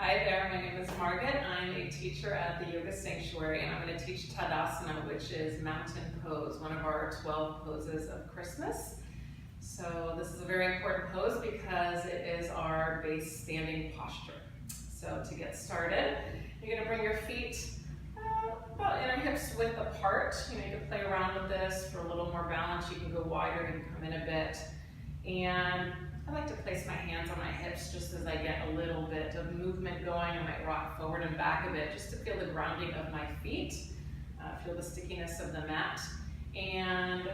Hi there, my name is Margit. I'm a teacher at the Yoga Sanctuary, and I'm going to teach Tadasana, which is mountain pose, one of our 12 poses of Christmas. So this is a very important pose because it is our base standing posture. So to get started, you're going to bring your feet about inner hips width apart. You can play around with this for a little more balance. You can go wider, you can come in a bit. And I like to place my hands on my hips just as I get a little bit of movement going. I might rock forward and back a bit just to feel the grounding of my feet, feel the stickiness of the mat. And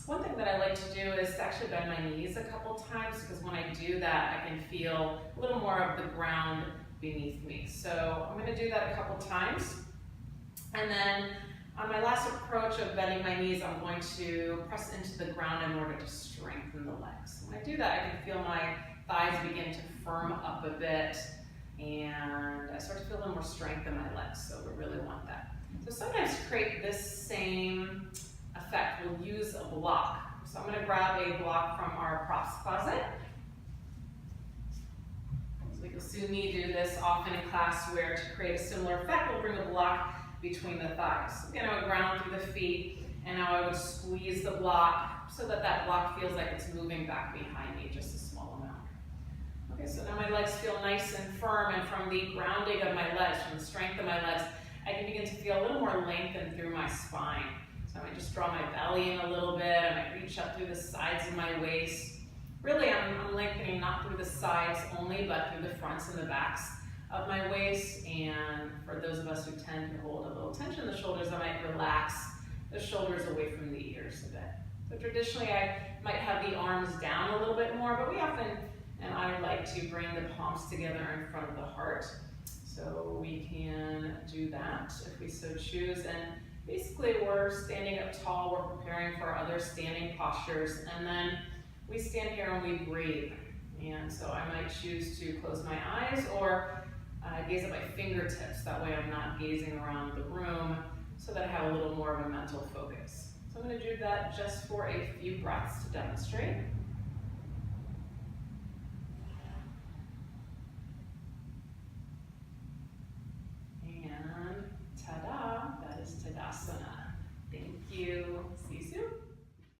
one thing that I like to do is to actually bend my knees a couple times, because when I do that, I can feel a little more of the ground beneath me. So I'm going to do that a couple times. And then on my last approach of bending my knees, I'm going to press into the ground in order to strengthen the legs. When I do that, I can feel my thighs begin to firm up a bit, and I start to feel a little more strength in my legs, so we really want that. So sometimes to create this same effect, we'll use a block. So I'm going to grab a block from our props closet. So you'll see me do this often in class, where to create a similar effect, we'll bring a block between the thighs. Again, I would ground through the feet, and now I would squeeze the block so that that block feels like it's moving back behind me, just a small amount. Okay, so now my legs feel nice and firm, and from the grounding of my legs, from the strength of my legs, I can begin to feel a little more lengthened through my spine. So I might just draw my belly in a little bit, I might reach up through the sides of my waist. Really, I'm lengthening not through the sides only, but through the fronts and the backs of my waist. And for those of us who tend to hold a little tension in the shoulders, I might relax the shoulders away from the ears a bit. So traditionally I might have the arms down a little bit more, but we often, and I like to bring the palms together in front of the heart. So we can do that if we so choose. And basically we're standing up tall, we're preparing for our other standing postures, and then we stand here and we breathe. And so I might choose to close my eyes or gaze at my fingertips. That way I'm not gazing around the room, so that I have a little more of a mental focus. So I'm going to do that just for a few breaths to demonstrate.